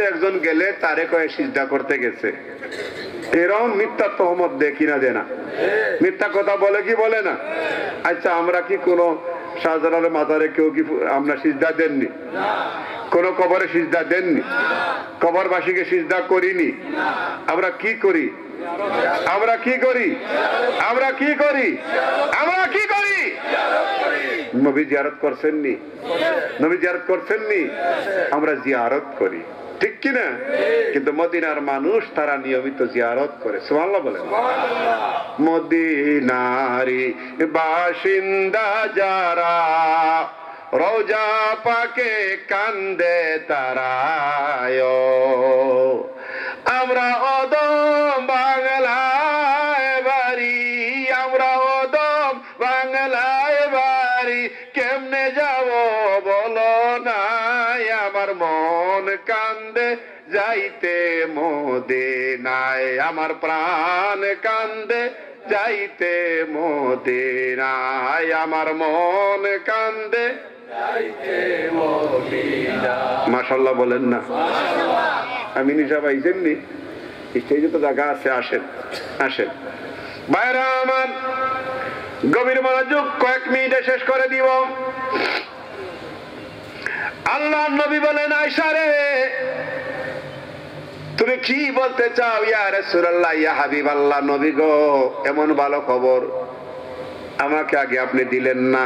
রাস্তাতে একজন গেলে তারে কয়ে সিজদা করতে গেছে, এরকম মিথ্যা তহমত দেয় কিনা দেয় না? মিথ্যা কথা বলে কি বলে না? আচ্ছা, আমরা কি কোন শাহজালালের মাজারে কেউ কি আমরা সিজদা দেননি? কোন কবরে সিজদা দেননি? কবরবাসীকে সিজদা করিনি? আমরা কি করি? আমরা কি করি? আমরা কি করি? আমরা কি করি? নবী জিয়ারত করছেননি? নবী জিয়ারত করছেননি? আমরা জিয়ারত করি, ঠিক কিনা? কিন্তু মদিনার মানুষ তারা নিয়মিত জিয়ারত করে। সুবহানাল্লাহ বলেন। মদিনারি বাসিন্দা যারা, রওজা পাকে কান্দে তারায়, আমরা ওদম বাংলায় বাড়ি, আমরা ওদম বাংলায় বাড়ি, কেমনে যাব বলো নাই, আমার মন কান্দে যাইতে মদিনায়, আমার প্রাণ কান্দে যাইতে মদিনায়, আমার মন কান্দে যাইতে মদিনায়। মাশাআল্লাহ বলেন না? আমি নিশা পাইছেননি? স্টেজে তো জায়গা আছে, আসেন আসেন। ভাইরা আমার, গভীর মনোযোগ, কয়েক মিনিটে শেষ করে দিব। আল্লাহ নবী বলেন, আয়েশা রে, তুমি কি বলতে চাও? ইয়া রাসূলুল্লাহ, ইয়া হাবিবাল্লাহ, নবী গো, এমন ভালো খবর আমাকে আগে আপনি দিলেন না।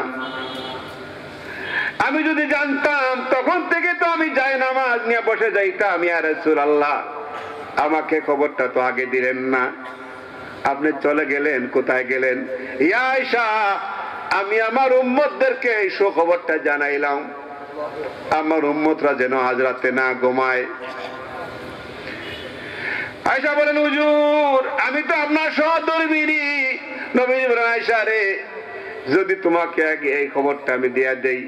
আমি যদি জানতাম তখন থেকে তো আমি যাই নামাজ নিয়ে বসে যাইতাম। ইয়া রাসূলুল্লাহ, আমাকে খবরটা তো আগে দিলেন না, আপনি চলে গেলেন, কোথায় গেলেন? ইয়া আয়েশা, আমি আমার উম্মতদেরকে এই সুখবরটা জানাইলাম, আমার উম্মতরা যেন আজ রাতে না ঘুমায়। আয়েশা বলেন, হুজুর, আমি তো আপনার সহধর্মিণী। নবী বলেন, আয়েশা রে, যদি তোমাকে আগে এই খবরটা আমি দিয়া দেই,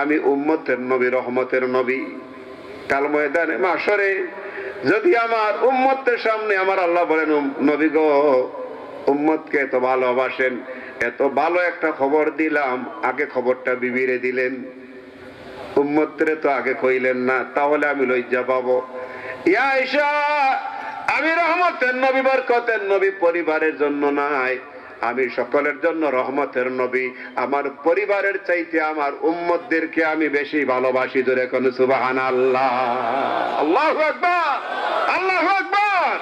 আমি উম্মতের নবী, রহমতের নবী, কাল ময়দানে মাশরে যদি আমার উম্মতের সামনে আমার আল্লাহ বলেন, নবী গো, উম্মতকে এত ভালোবাসেন, এত ভালো একটা খবর দিলাম, আগে খবরটা বিবিরে দিলেন, উম্মতরে তো আগে কইলেন না, তাহলে আমি লজ্জা পাবো। ইয়া আয়েশা, আমি রহমতের নবী, বরকতের নবী, পরিবারের জন্য নাই, আমি সকলের জন্য রহমতের নবী। আমার পরিবারের চাইতে আমার উম্মতদেরকে আমি বেশি ভালোবাসি। জোরে কোন সুবহানাল্লাহ। আল্লাহু আকবার, আল্লাহু আকবার।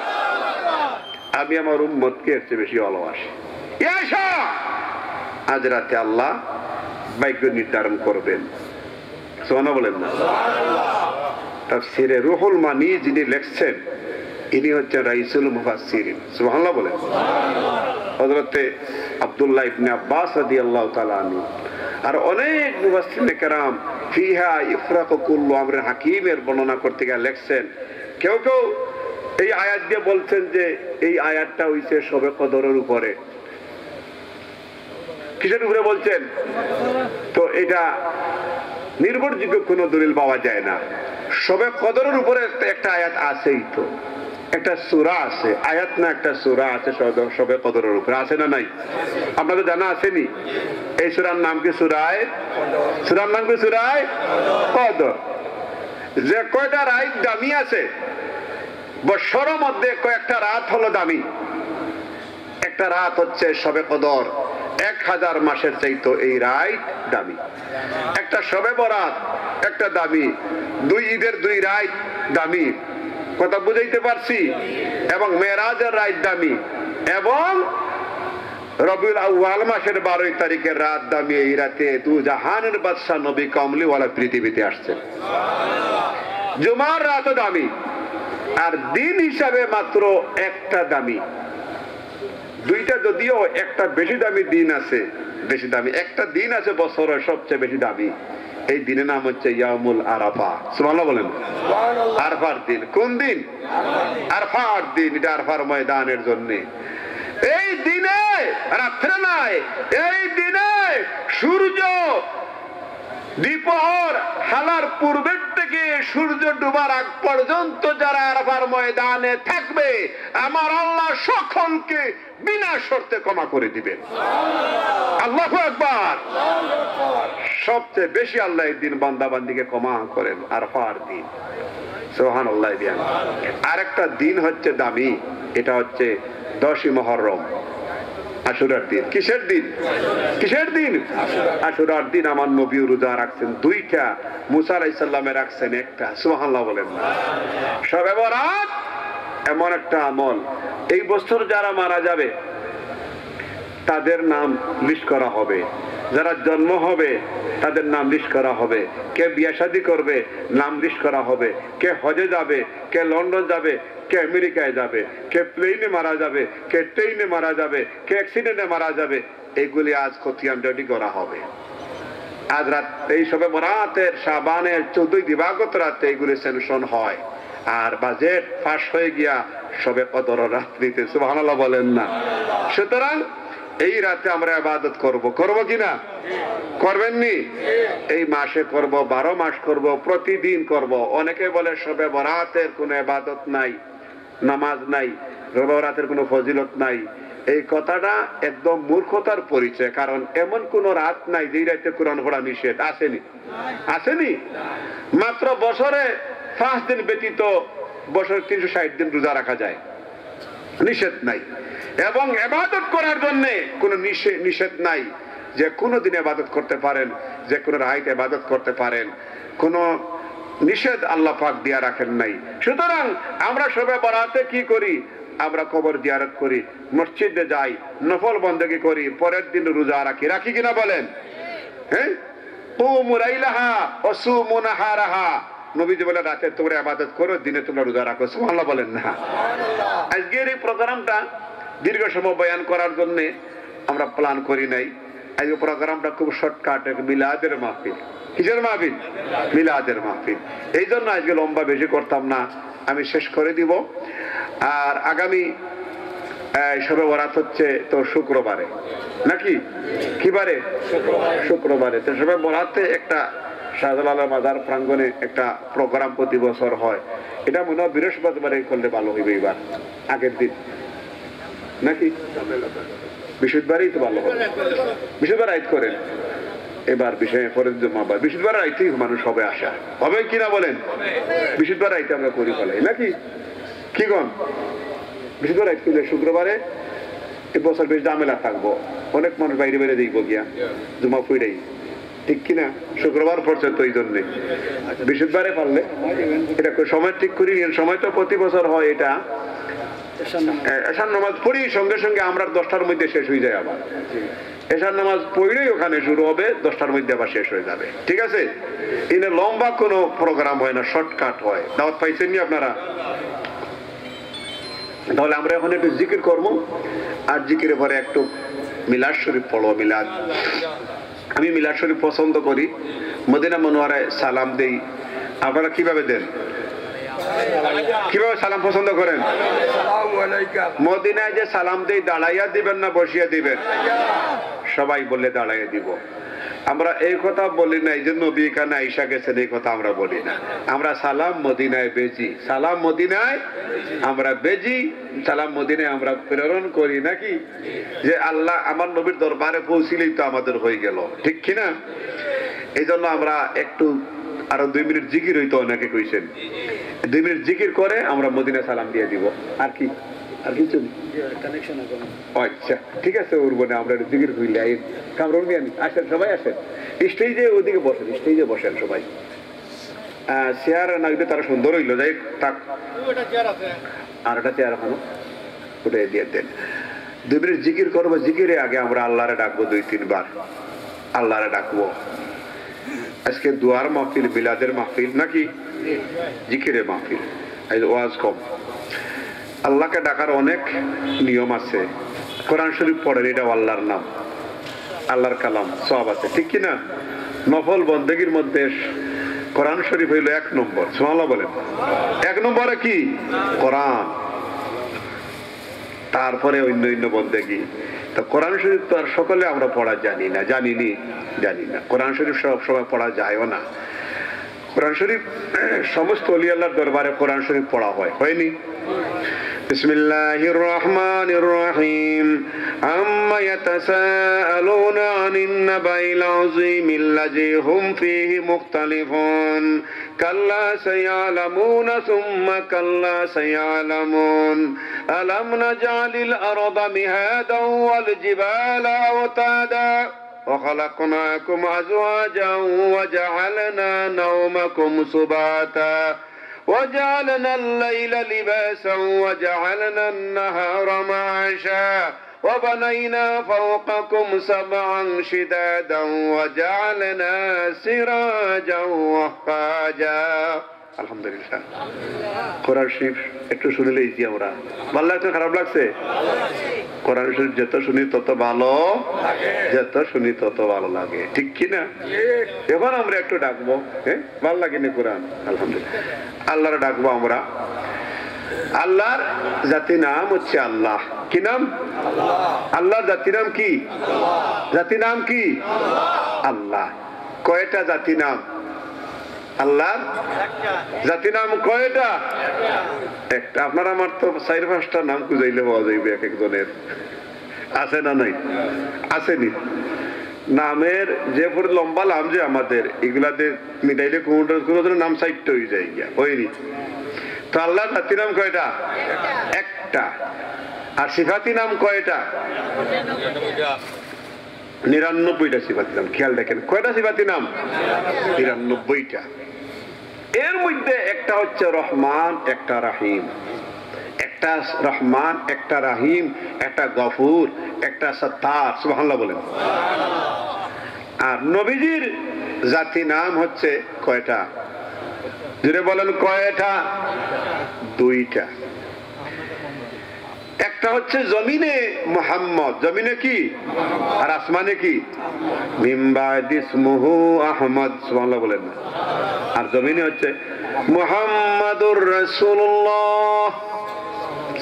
আমি আমার উম্মতকে এর চেয়ে বেশি ভালোবাসি। ইয়া আয়েশা, আজ রাতে আল্লাহ ভাগ্য নির্ধারণ করবেন। সুবহানাল্লাহ বলেন না? তাফসীরে রুহুল মানি যিনি লিখছেন, ইনি হচ্ছেন রাইসুল মুফাসসিরিন। সুবহানাল্লাহ বলেন। হযরতে আব্দুল্লাহ ইবনে আব্বাস রাদিয়াল্লাহু তাআলা আনহু আর অনেক মুফাসসিরিনে কেরাম ফিহা ইফরাকু কুল্লু আমরিন হাকিমের বর্ণনা করতে গিয়ে লিখছেন, কেউ কেউ এই আয়াত দিয়ে বলছেন যে এই আয়াতটা হইছে শবে কদরের উপরে। কিসের উপরে বলছেন? তো এটা নির্ভরযোগ্য কোনো দলিল পাওয়া যায় না। শবে কদরের উপরে একটা আয়াত আছেই, তো একটা সূরা আছে, আয়াত না, একটা সূরা আছে শবে কদরের উপরে, আছে না নাই? আপনাদের জানা আসেনি? এই সূরার নাম কি? সূরার নাম কি? সূরায়ে কদর। যে কয়টা রাত দামি আছে বছরের মধ্যে, কয়েকটা রাত হলো দামি। একটা রাত হচ্ছে শবে কদর, 1000 মাসের চাইতো এই রাত দামি। একটা শবে বরাত একটা দামি, 2 ঈদের 2 রাত দামি। কথা বুঝাইতে পারছি? এবং মেরাজের রাত দামি, এবং রবিউল আউয়াল মাসের 12 তারিখের রাত দামি। এই রাতে দু জাহানের বাদশা নবী কামলিওয়ালা পৃথিবীতে আসছেন। জুমার রাতও দামি, আর দিন হিসাবে মাত্র একটা দামি। 2টা যদিও একটা বেশি দামি দিন আছে, বেশি দামি একটা দিন আছে বছরের সবচেয়ে বেশি দামি। এই দিনের নাম হচ্ছে ইয়াউমুল আরাফা। সুবহানাল্লাহ বলেন। আরাফার দিন। কোন দিন? আরাফার দিন। এটা আরাফার ময়দানের জন্য। এই দিনে রাত্রে নাই, এই দিনে সূর্য দ্বিপ্রহর হালার পূর্বের থেকে সূর্য ডুবার আগ পর্যন্ত যারা আরাফার ময়দানে থাকবে, আমার আল্লাহ সকলকে বিনা শর্তে ক্ষমা করে দিবেন। আল্লাহু আকবার। সবচেয়ে বেশি আল্লাহ এই দিন বান্দা বান্দিকে ক্ষমা করেন, আরাফার দিন। সুবহানাল্লাহ। আরেকটা দিন হচ্ছে দামি, এটা হচ্ছে 10ই মুহররম, আশুরার দিন। কিসের দিন? কিসের দিন? আশুরার দিন আমার নবী রোজা রাখছেন 2টা, মুসা আলাইহিস সালামে রাখছেন 1টা। সুবহানাল্লাহ বলেন না? শবে বরাত এমন একটা আমল, এই বছর যারা মারা যাবে তাদের নাম লিস্ট করা হবে, যারা জন্ম হবে তাদের নাম লিস্ট করা হবে, কে বিয়ে শাদী করবে নাম লিস্ট করা হবে, কে হজে যাবে, কে লন্ডন যাবে, কে আমেরিকায় যাবে, কে প্লেনে মারা যাবে, কে ট্রেনে মারা যাবে, কে অ্যাক্সিডেন্টে মারা যাবে, এগুলি আজ খতিয়ান রেডি করা হবে। আজ রাত এই সবে বরাতের শাবানের 14 দিবাগত রাতে এগুলি সেনশন হয়, আর বাজেট পাস হয়ে গিয়া সবে কদর রাত্রিতে। সুবহানাল্লাহ বলেন না? সুতরাং এই রাতে আমরা ইবাদত করব, করব কিনা? করবেননি? এই মাসে করব, 12 মাস করব, প্রতিদিন করব। অনেকে বলে সবে বরাতের কোনো ইবাদত নাই, নামাজ নাই, সবে বরাতের কোনো ফজিলত নাই। এই কথাটা একদম মূর্খতার পরিচয়, কারণ এমন কোন রাত নাই যে রাতে কোরআন পড়া নিষেধ। আসেনি? আসেনি? মাত্র বছরে 5 দিন ব্যতীত বছরে 360 দিন রোজা রাখা যায়, নিষেধ নাই। এবং ইবাদত করার জন্য কোনো নিষেধ নাই, যে কোনো দিন ইবাদত করতে পারেন, যে কোনো রাতে ইবাদত করতে পারেন, কোনো নিষেধ আল্লাহ পাক দিয়া রাখেন নাই। সুতরাং আমরা সবে বরাতে কি করি? আমরা কবর জিয়ারত করি, মসজিদে যাই, নফল বন্দেগি করি, পরের দিন রোজা রাখি। রাখি কিনা বলেন? হ্যাঁ, কুমু লাইলাহা ওয়া সুমু নাহারাহা। নবীজি বলে রাতে তোমরা ইবাদত করো, দিনে তোমরা রোজা রাখো। সুবহানাল্লাহ বলেন না? আজকের এই প্রোগ্রামটা দীর্ঘ সময় বয়ান করার জন্য আমরা প্ল্যান করি নাই। আজকে প্রোগ্রামটা খুব শর্টকাট, মিলাদের মাহফিল। কিসের মাহফিল? মিলাদের মাহফিল। এই জন্য আজকে লম্বা বেশি করতাম না, আমি শেষ করে দিব। আর আগামী শবে বরাত হচ্ছে তো শুক্রবারে, নাকি কি বারে? শুক্রবারে। তো শবে বরাতে একটা শাহজালাল মাজার প্রাঙ্গণে একটা প্রোগ্রাম প্রতি বছর হয়। এটা মনে হয় বৃহস্পতিবারে করলে ভালো হইবে এবার, আগের দিন, নাকি বৃহস্পতিবারেই তো ভালো হবে। বৃহস্পতিবার রাইত করেন এবার, বিষয়ে পরের জমাবার বৃহস্পতিবার রাইতেই মানুষ হবে, আসা হবে কিনা বলেন? বৃহস্পতিবার রাইতে আমরা করি ফেলাই, নাকি কি গন? বৃহস্পতিবার রাইত করলে শুক্রবারে এবছর বেশ ঝামেলা থাকবো, অনেক মানুষ বাইরে বাইরে দেখব গিয়া জমা ফুইরাই, ঠিক কিনা? শুক্রবার পড়ছে তো এই জন্যে বৃহস্পতিবারে পারলে এটা সময় ঠিক করি। সময় তো প্রতি বছর হয়, এটা এশার নামাজ পড়ি সঙ্গে সঙ্গে আমরা 10টার মধ্যে শেষ হয়ে যায়। আবার এশার নামাজ পড়লেই ওখানে শুরু হবে, 10টার মধ্যে আবার শেষ হয়ে যাবে, ঠিক আছে? এনে লম্বা কোনো প্রোগ্রাম হয় না, শর্টকাট হয়। দাওয়াত পাইছেন নি আপনারা? তাহলে আমরা এখন একটু জিকির করবো, আর জিকিরের পরে একটু মিলাদ শরীফ পড়ো। মিলাদ, আমি মিলাদ শরীফ পছন্দ করি। মদিনা মনোয়ারায় সালাম দেই। আপনারা কিভাবে দেন? কিভাবে সালাম পছন্দ করেন? মদিনায় যে সালাম দেই, দাঁড়াইয়া দিবেন না বসিয়া দিবেন? সবাই বললে দাঁড়াইয়া দিব। আমরা এই কথা বলি না এই যে নবী এখানে আইসা গেছেন, এই কথা আমরা বলি না। আমরা সালাম মদিনায় বেজি, সালাম মদিনায় আমরা বেজি, সালাম মদিনায় আমরা প্রেরণ করি, নাকি? যে আল্লাহ আমার নবীর দরবারে পৌঁছিলেই তো আমাদের হয়ে গেল, ঠিক কিনা? এই জন্য আমরা একটু আরো 2 মিনিট জিকির হইতো, অনেকে কইছেন 2 মিনিট জিকির করে আমরা মদিনা সালাম দিয়ে দিব। আর কি? আর কিছু? আচ্ছা ঠিক আছে, উঠবো না, আমরা জিকির হইলে কামরুল মিয়া আসেন, সবাই আসেন, স্টেজে ওদিকে বসেন, স্টেজে বসেন সবাই। চেয়ার না দিলে তারা সুন্দর হইলো, যাই থাক। আর একটা চেয়ার এখনো ওটা দিয়ে দেন। 2 মিনিট জিকির করবো। জিকিরে আগে আমরা আল্লাহরে ডাকবো 2-3 বার, আল্লাহরে ডাকবো। আজকে দুয়ার মাহফিল, মিলাদের মাহফিল, নাকি জিকিরে মাহফিল, ওয়াজ কম। আল্লাহকে ডাকার অনেক নিয়ম আছে। কোরআন শরীফ পড়েন, এটা আল্লাহর নাম, আল্লাহর কালাম, সব আছে, ঠিক কিনা? নফল বন্দেগীর মধ্যে কোরআন শরীফ হইল 1 নম্বর। সুবহানাল্লাহ বলেন। 1 নম্বরে কি? কোরআন, তারপরে অন্য অন্য বন্দেগী। তো কোরআন শরীফ তো আর সকলে আমরা পড়া জানি না, জানি না। কোরআন শরীফ সব সময় পড়া যায়ও না। কোরআন শরীফ সমস্ত ওলি আল্লাহর দরবারে কোরআন শরীফ পড়া হয়নি? বিসমিল্লাহির রহমানির রহিম আম্মা ইয়াতাসাআলুনা আনিন নাবাইল আযীমিল লাযী হুম ফীহি মুখতালিফুন কাল্লা সায়ালামুনা সুম্মা কাল্লা সায়ালামুন আলাম নাজআলিল আরদা মিহাদান ওয়াল জিবালা আওতাদা وخلقناكم أزواجا وجعلنا نومكم سباتا وجعلنا الليل لباسا وجعلنا النهار معاشا وبنينا فوقكم سبعا شدادا وجعلنا سراجا وهاجا আলহামদুলিল্লাহ। কোরআন শরীফ একটু শুনলেই জি আমরা ভালো লাগছে, খারাপ লাগছে? কোরআন শরীফ যত শুনি তত ভালো যত শুনি তত ভালো লাগে, ঠিক কি না? এখন আমরা একটু ডাকবো, হ্যাঁ ভালো লাগেনি কোরআন? আলহামদুলিল্লাহ। আল্লাহর ডাকবো আমরা। আল্লাহর জাতি নাম হচ্ছে আল্লাহ। কি নাম? আল্লাহর জাতি নাম কি? জাতি নাম কি? আল্লাহ। কয়টা জাতি নাম? আল্লাহর জাতি নাম কয়টা? একটা। আপনার আমার তো 4-5টা নাম খুঁজাইলে পাওয়া যাইবে এক একজনের। আছে না নাই? আসেনি? নামের যে লম্বা নাম যে আমাদের এগুলাতে মিটাইলে কোনো নাম 4টা হয়ে যায় গিয়া, হয়নি? তো আল্লাহর জাতি নাম কয়টা? একটা। আর সিফাতি নাম কয়টা? 99টা সিফাতি নাম। খেয়াল দেখেন কয়টা সিফাতি নাম? 99টা। এর মধ্যে একটা হচ্ছে রহমান, একটা রাহিম। একটা রহমান, একটা রাহিম, একটা গফুর, একটা সত্তার। সুবহানাল্লাহ বলেন। আর নবীজির জাতি নাম হচ্ছে কয়টা? জুড়ে বলেন কয়টা? 2টা। একটা হচ্ছে জমিনে মুহাম্মদ, জমিনে কি? আর আসমানে কি? মিন বাদি ইসমুহু আহমদ। সুবহানাল্লাহ বলেন। আর জমিনে হচ্ছে মুহাম্মাদুর রাসূলুল্লাহ।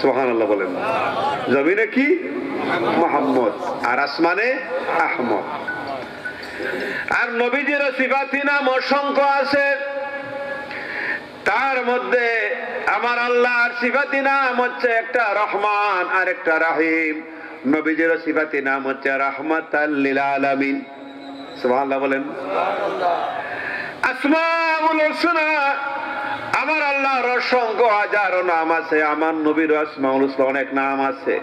সুবহানাল্লাহ বলেন। জমিনে কি? মুহাম্মদ, আর আসমানে আহমদ। আর নবীজির সিফাতি নাম অসংখ্য আছে। তার মধ্যে আমার আল্লাহর সিফাতি নাম হচ্ছে একটা রহমান আর একটা রাহিম। নবীজির সিফাতি নাম হচ্ছে রাহমাতাল লিল আলামিন। সুবহানাল্লাহ বলেন। আসমাউল হুসনা, আমার আল্লাহর অসংখ্য হাজারো নাম আছে। আমার নবীর আসমাউল হুসনা অনেক নাম আছে।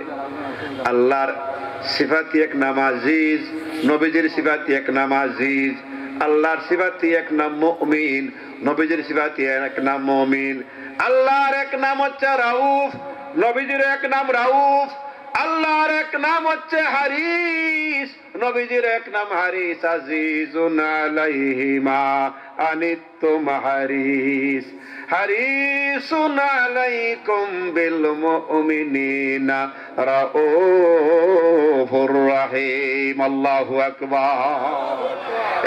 আল্লাহর সিফাতি এক নাম আজিজ, নবীজির সিফাতি এক নাম আজিজ। আল্লাহর সিফাতি এক নাম মুমিন, নবীজির সিফাতি এক নাম মুমিন। আল্লাহর এক নাম হচ্ছে রাউফ, নবীজির এক নাম রাউফ। আল্লাহর এক নাম হচ্ছে হারিস, নবীজির এক নাম হারিস। আজিজুন আলাইহি মা আনিতুম হারিস, হারিসুন আলাইকুম বিল মুমিনিনা রাউফুর রহিম। আল্লাহু আকবার।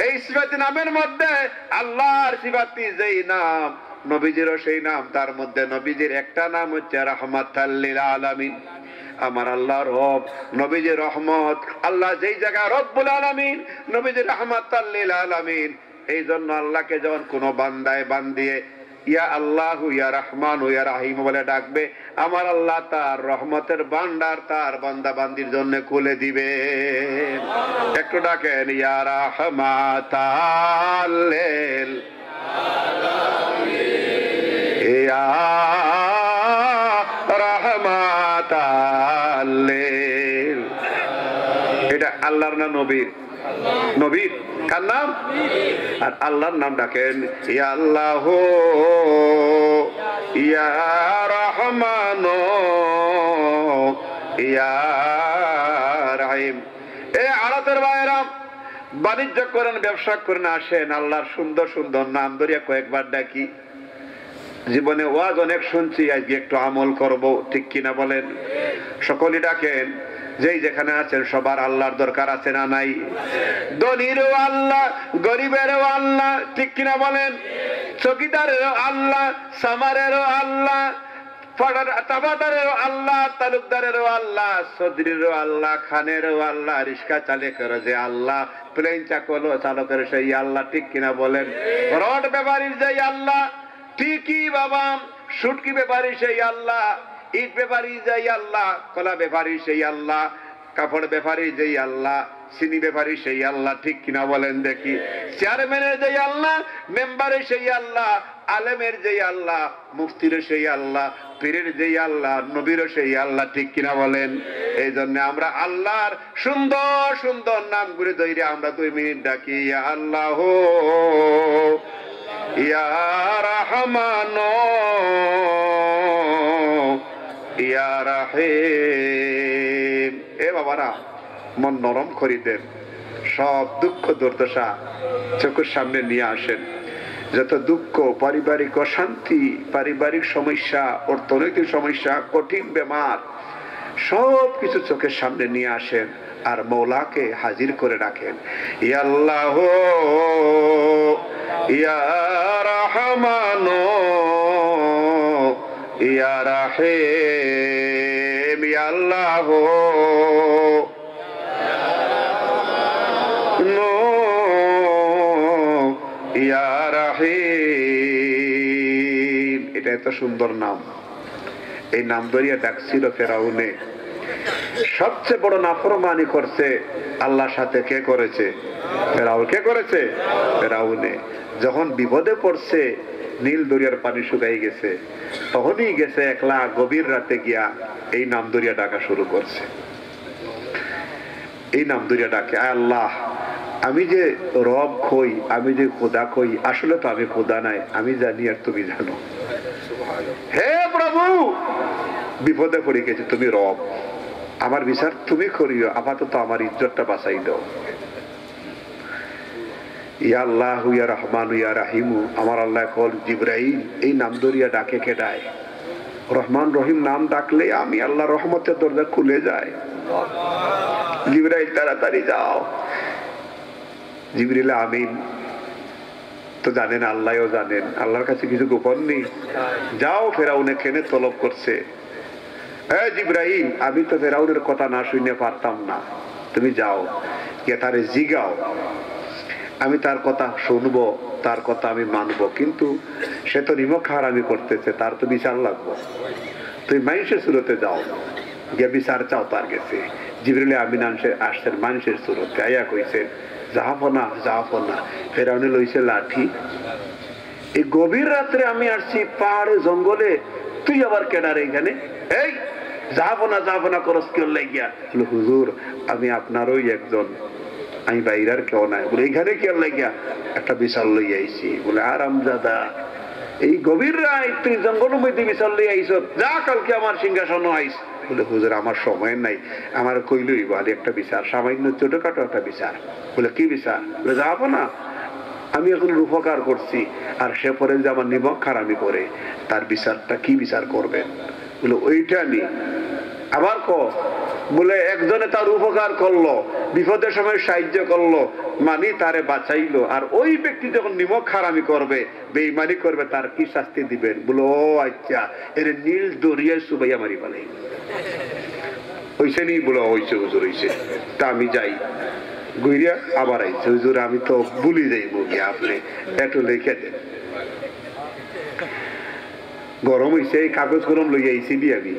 এই সিফাতি নামের মধ্যে আল্লাহর সিফাতি যেই নাম, নবীজিরও সেই নাম। তার মধ্যে নবীজির একটা নাম হচ্ছে রাহমাতাল লিল আলামিন। আমার আল্লাহ রব, নবীজি রহমত। আল্লাহ যেই জায়গায় রব্বুল আলামিন, নবীজি রাহমাতাল লিল আলামিন। এই জন্য আল্লাহকে যখন কোনো বান্দায় বান্দিয়ে ইয়া আল্লাহু ইয়া রহমান ইয়া রাহিম বলে ডাকবে, আমার আল্লাহ তার রহমতের ভান্ডার তার বান্দা বান্দির জন্য খুলে দিবে। একটু ডাকেন ইয়া রাহমাতাল লিল ইয়া রাহমাতাল লিল। এটা আল্লাহর না নবীর? নবীর। কার নাম? আর আল্লাহর নাম ডাকেন ইয়া আল্লাহ ইয়া রহমান ইয়া রাহিম। এই আড়তের বাইরা বাণিজ্য করেন, ব্যবসা করেন, আসেন আল্লাহর সুন্দর সুন্দর নাম ধরিয়া কয়েকবার ডাকি। জীবনে ওয়াজ অনেক শুনছি, আজকে একটু আমল করব, ঠিক কিনা বলেন? সকলেই ডাকেন। যেই যেখানে আছেন সবার আল্লাহর দরকার আছে না নাই? ধনীরও আল্লাহ, গরিবেরও আল্লাহ, ঠিক কিনা বলেন? চকিদারেরও আল্লাহ, সামারেরও আল্লাহ, তাবাদারেরও আল্লাহ, তালুকদারেরও আল্লাহ, চৌধুরীরও আল্লাহ, খানেরও আল্লাহ, রিক্সা চালকের যে আল্লাহ, প্লেন চালকের সেই আল্লাহ, ঠিক কিনা বলেন? রড ব্যাপারীর যে আল্লাহ, ঠিকই বাবা, সুটকি ব্যাপারী সেই আল্লাহ। ইট ব্যাপারী যেই আল্লাহ, কলা ব্যাপারী সেই আল্লাহ, কাপড় ব্যাপারী যেই আল্লাহ, চিনি ব্যাপারী সেই আল্লাহ, ঠিক কিনা বলেন দেখি? চেয়ারম্যানের যেই আল্লাহ, মেম্বারের সেই আল্লাহ, আলেমের যেই আল্লাহ, মুফতির সেই আল্লাহ, পীরের যেই আল্লাহ, নবীর সেই আল্লাহ, ঠিক কিনা বলেন? এই জন্য আমরা আল্লাহর সুন্দর সুন্দর নামগুলি ধরে আমরা 2 মিনিট ডাকি, ইয়া আল্লাহ, ইয়া রহমান, ইয়া রাহিম। এ বাবারা, মন নরম করে দেন, সব দুঃখ দুর্দশা চোখের সামনে নিয়ে আসেন। যত দুঃখ, পারিবারিক অশান্তি, পারিবারিক সমস্যা, অর্থনৈতিক সমস্যা, কঠিন বেমার, সব কিছু চোখের সামনে নিয়ে আসেন আর মৌলাকে হাজির করে রাখেন। ইয়া আল্লাহ, ইয়া রহমান, ইয়া রাহিম, ইয়া আল্লাহ, ইয়া রাহিম। এটা এত সুন্দর নাম। এই নাম ধরিয়া ডাকছিল ফেরাউনে। সবচেয়ে বড় নাফরমানি করছে আল্লাহর সাথে কে করেছে? ফেরাউন। কে করেছে? ফেরাউনে। যখন বিপদে পড়ছে, নীল দরিয়ার পানি শুকাই গেছে, তখনই গেছে একলা গভীর রাতে গিয়া এই নাম ধরিয়া ডাকা শুরু করছে। এই নাম ধরিয়া ডাকে, আল্লাহ, আমি যে রব কই, আমি যে খোদা কই, আসলে তো আমি খোদা নাই, আমি জানি আর তুমি জানো। হে প্রভু, বিপদে পড়ে গেছে, তুমি রব, আমার বিচার তুমি করিও, আপাতত আমার ইজ্জতটা বাঁচাই দাও। ইয়া আল্লাহ, ইয়া রহমান, ইয়া রাহিমু। আমার আল্লাহ কল জিবরাইল, এই নাম ধরিয়া ডাকে কেডায়? রহমান রহিম নাম ডাকলে আমি আল্লাহ রহমতের দরজা খুলে যায়। জিবরাইল তাড়াতাড়ি যাও। জিবরিল আমিন তো জানেন, আল্লাহও জানেন, আল্লাহর কাছে কিছু গোপন নেই। যাও, ফেরাউনে কেনে তলব করছে। হ্যাঁ জিবরাইল, আমি তো ফেরাউনের কথা না শুনে পারতাম না, তুমি যাও কে তারে জিগাও, আমি তার কথা শুনবো, তার কথা আমি মানবো, কিন্তু সে তো নিমক হারামি করতেছে, তার তো বিচার লাগবো। তুমি মানুষের সুরতে যাও, গিয়ে বিচার চাও তার গেছে। জিবরিল আমিন আসছেন মানুষের সুরতে, আয়া কইছে জাহাপনা জাহাপনা। ফেরাউনে লইছে লাঠি। এই গভীর রাত্রে আমি আসছি পাহাড়ে জঙ্গলে, তুই আবার কেডার এখানে? এই জাহাপনা জাহাপনা করস কি লাগিয়া? বলে হুজুর, আমি আপনারই একজন, আমি বাইরার কেউ নাই। বলে এইখানে কে লাগিয়া? একটা বিশাল লই আইছি। বলে আরামজাদা, এই গভীর রাত তুই জঙ্গলের মধ্যে বিশাল লই আইস, যা কালকে আমার সিংহাসন আইস। বলে হুজুর, আমার সময় নাই, আমার কইলই বলে একটা বিচার, সামান্য ছোটখাটো একটা বিচার। বলে কি বিচার? বলে যাবো না, আমি এখন উপকার করছি, আর সে পরে যে আমার নিমক খারামি করে, তার বিচারটা কি বিচার করবেন? বলে ওইটা নি। আবার ক। বলে একজনে তার উপকার করলো, বিপদের সময় সাহায্য করলো, মানি তারে বাঁচাইলো, আর ওই ব্যক্তি যখন নিমক খারামি করবে, বেঈমানি করবে, তার কি শাস্তি দিবেন? বলে ও আচ্ছা, এর নীল দরিয়ায় সুবাইয়া মারি পালাই হইছে নি? বলে হইছে হুজুর, হইছে। তা আমি যাই। গুইরিয়া আবার আইছে, হুজুর আমি তো ভুলি যাইব, গিয়ে আপনি একটু লিখে দেন। গরম হইছে, এই কাগজ গরম লইয়া আইছি দি আমি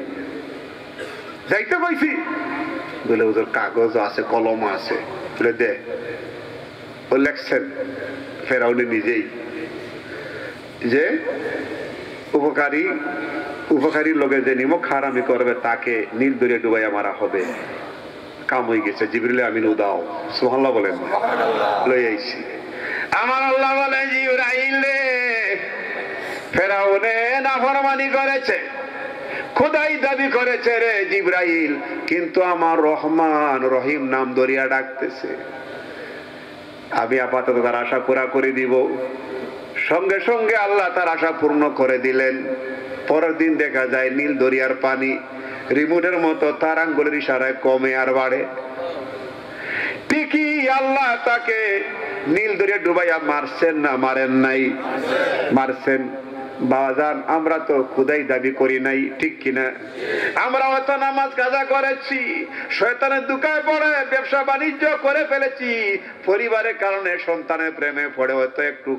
যাইতে কইছি। বলে হুজুর কাগজ আছে, কলম আছে। বলে দে। ও লেখছেন ফেরাউনে নিজেই যে উপকারী লোকে যে নিমক হারামি করবে, তাকে নীল দরিয়া ডুবাইয়া মারা হবে। কাম হয়ে গেছে। জিবরিল আমিন উদাও, সুবহানাল্লাহ বলেন। লই আইছি। আমার আল্লাহ বলে, জিবরাইল ফেরাউনে নাফরমানি করেছে, খোদাই দাবি করেছে রে জিবরাইল, কিন্তু আমার রহমান রহিম নাম ধরিয়া ডাকতেছে, আমি আপাতত তার আশা পুরা করে দিব। সঙ্গে সঙ্গে আল্লাহ তার আশা পূর্ণ করে দিলেন। পরের দিন দেখা যায় নীল দরিয়ার পানি রিমোটের মতো তার আঙ্গুলের ইশারায় কমে আর বাড়ে। ঠিকই আল্লাহ তাকে নীল দরিয়া ডুবাইয়া মারছেন না মারেন নাই? মারছেন। বাজান, আমরা তো খুদাই দাবি করি নাই, ঠিক কিনা? আমরা হয়তো নামাজ কাজা করেছি, শয়তানের দুকায় পড়ে ব্যবসা বাণিজ্য করে ফেলেছি, পরিবারের কারণে সন্তানের প্রেমে পড়ে হয়তো একটু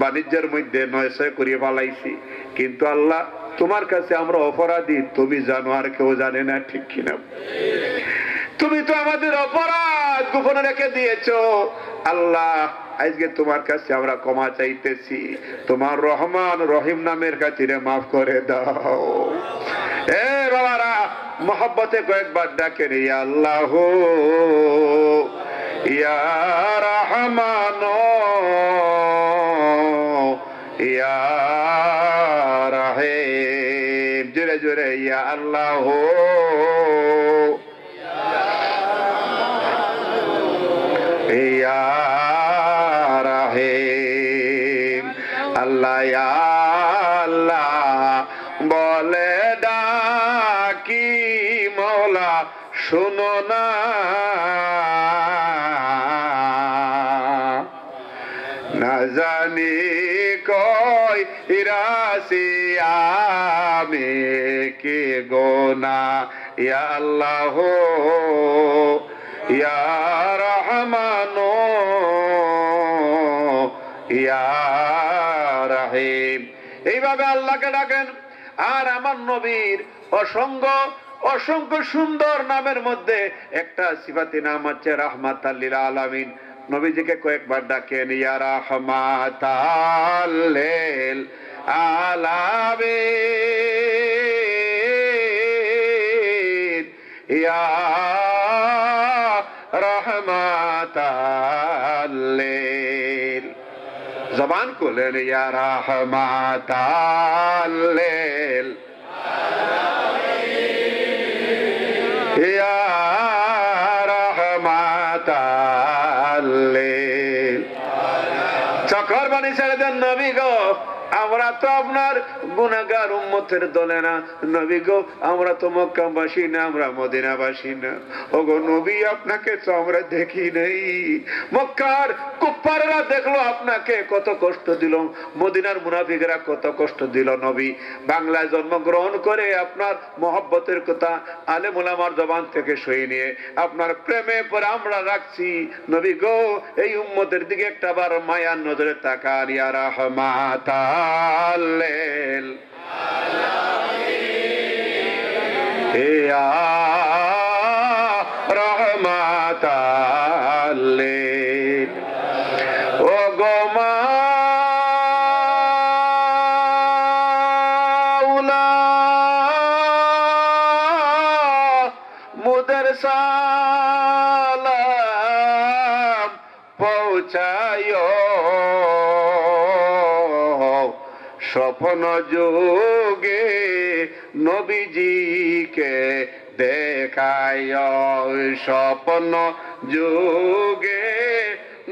বাণিজ্যের মধ্যে নয়সয় করিয়ে পালাইছি, কিন্তু আল্লাহ তোমার কাছে আমরা অপরাধী তুমি জানো, আর কেউ জানে না, ঠিক কিনা? তুমি তো আমাদের অপরাধ গোপনে রেখে দিয়েছো। আল্লাহ, আজকে তোমার কাছে আমরা ক্ষমা চাইতেছি, তোমার রহমান রহিম নামের খাতিরে মাফ করে দাও। এ বাবারা, মোহাব্বতে কয়েকবার ডাকেন, ইয়া আল্লাহ, ইয়া রহমান, ইয়া রহিম। জোরে জোরে ইয়া আল্লাহ, ইয়া রহিম। আল্লাহ ইয়া আল্লাহ বলে ডাকি, মওলা শুনো না। না জানি কই ইরাসি আমি কি গোনা, ইয়া আল্লাহ, ইয়া রহমান, ইয়া রহিম। এইভাবে আল্লাহকে ডাকেন। আর আমার নবীর অসংখ্য অসংখ্য সুন্দর নামের মধ্যে একটা সিফাতি নাম হচ্ছে রাহমাতাল লিল আলামিন। নবীজিকে কয়েকবার ডাকেন, ইয়া রাহমাতাল লিল আলামিন, ইয়া রাহমাতাল লিল। জবান খুলেন, ইয়া রাহমাতাল লিল, ইয়া রাহমাতাল লিল। চক্কর বানি ছেড়ে দেন নবী গো, আমরা তো আপনার গুনাহগার উম্মতের দলে না। নবী গো, আমরা তো মক্কাবাসী না, আমরা মদিনাবাসী না। ওগো নবী, আপনাকে তো আমরা দেখি নাই। মক্কার কুফাররা দেখলো আপনাকে, কত কষ্ট দিল। মদিনার মুনাফিকরা কত কষ্ট দিল। নবী বাংলায় জন্মগ্রহণ করে আপনার মহব্বতের কথা আলেম ওলামার জবান থেকে সই নিয়ে আপনার প্রেমে পরে আমরা রাখছি। নবী গো, এই উম্মতের দিকে একটা বার মায়ার নজরে তাকান, ইয়া রাহমাতাল লিল আলামিন, ইয়া রাহমাতাল লিল। ও গো মাওলা, মুদের সালাম পৌঁছায়ো, স্বপ্ন যোগে নবীজিকে দেখায়, স্বপ্ন যোগে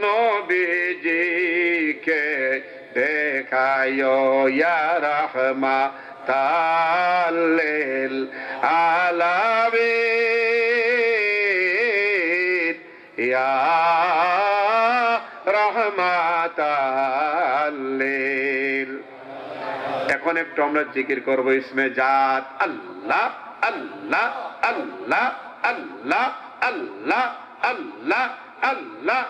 নবীজিকে দেখায়, ইয়া রাহমাতাল লিল আলামিন, ইয়া রাহমাতাল লিল। এখন একটু আমরা জিকির করবো ইসমে জাত। আল্লাহ আল্লাহ আল্লাহ আল্লাহ আল্লাহ আল্লাহ আল্লাহ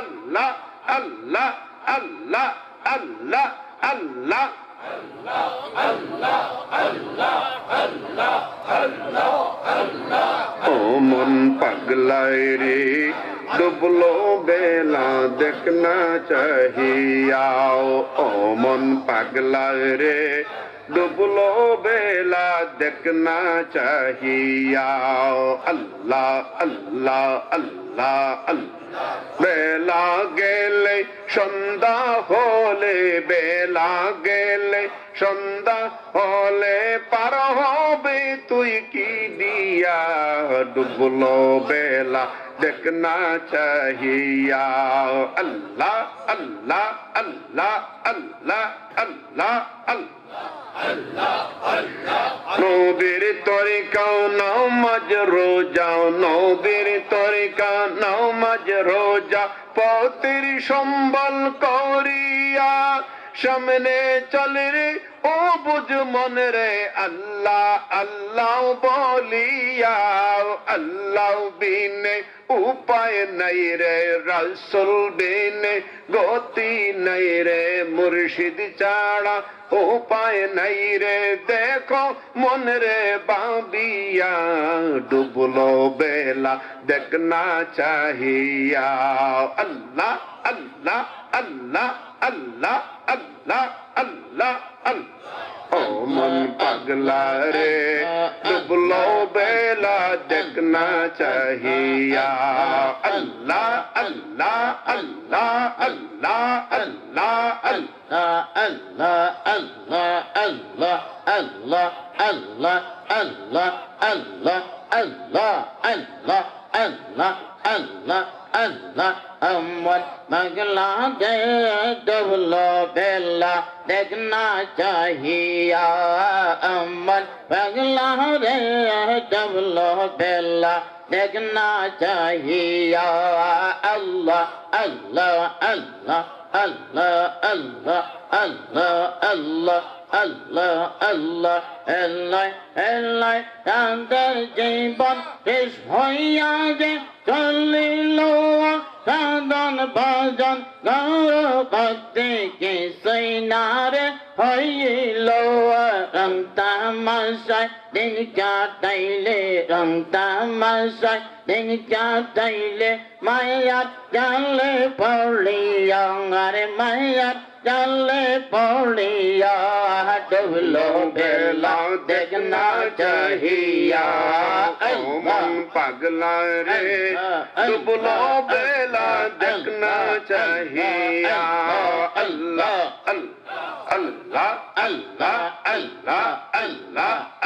আল্লাহ আল্লাহ আল্লাহ আল্লাহ আল্লাহ ও মন পাগলায় রে, ডুবলো বেলা দেখনা চাহিয়া। ও মন পাগলায় রে, ডুবলো বেলা দেখনা চাহিয়া। আল্লাহ আল্লাহ আল্লাহ আল্লাহ। বেলা গেলে সন্ধ্যা হলে, বেলা গেলে সন্ধ্যা হলে পার হবে তুই কি দিয়া। ডুবলো বেলা দেখনা চাহিয়া। আল্লাহ আল্লাহ আল্লাহ আল্লাহ আল্লাহ আল্লাহ। নবীর তরিকা নামাজ রোজা, নবীর তরিকা নামাজ রোজা পতির সম্বল করিয়া সামনে চলে রে ও বুঝ মন রে আল্লাহ আল্লাহ বলিয়া আল্লাহ বিনে উপায় নাই রে রাসূল বিনে গতি নাই রে মুর্শিদ ছাড়া উপায় নাই রে দেখো মন রে বাঁধিয়া ডুবলো বেলা দেখনা চাহিয়া আল্লাহ আল্লাহ আল্লাহ আল্লাহ আল্লাহ আল্লাহ আল্লাহ ও মন পাগলা রে ডুবলো বেলা দেখনা চাহিয়া আল্লাহ আল্লাহ আল্লাহ আল্লাহ আল্লাহ আল্লাহ Allah, Allah, Allah, Allah, Allah, Allah, Allah, Allah, Allah, Allah, Allah, Allah, अमन मगला दे डबलो बेला देखना चाहिए अमन मगला दे डबलो बेला देखना चाहिए अल्लाह अल्लाह अल्लाह अल्लाह अल्लाह अल्लाह अल्लाह Allah, Allah, Allah, Allah, তাদের জীবন শেষ হইয়া যে চলিল সাধন ভজন গৌর ভক্তি কিছুই না রে হইল রং তামাশায় দিন কাটাইলে রং তামাশায় দিন কাটাইলে মায়ার জালে পড়িয়া আরে মায়ার জালে পড়িয়া ডুবলো বেলা দেখনা চাহিয়া মন পাগলা রে ডুবলো বেলা দেখনা চাহিয়া আল্লাহ আল্লাহ আল্লাহ আল্লাহ আল্লাহ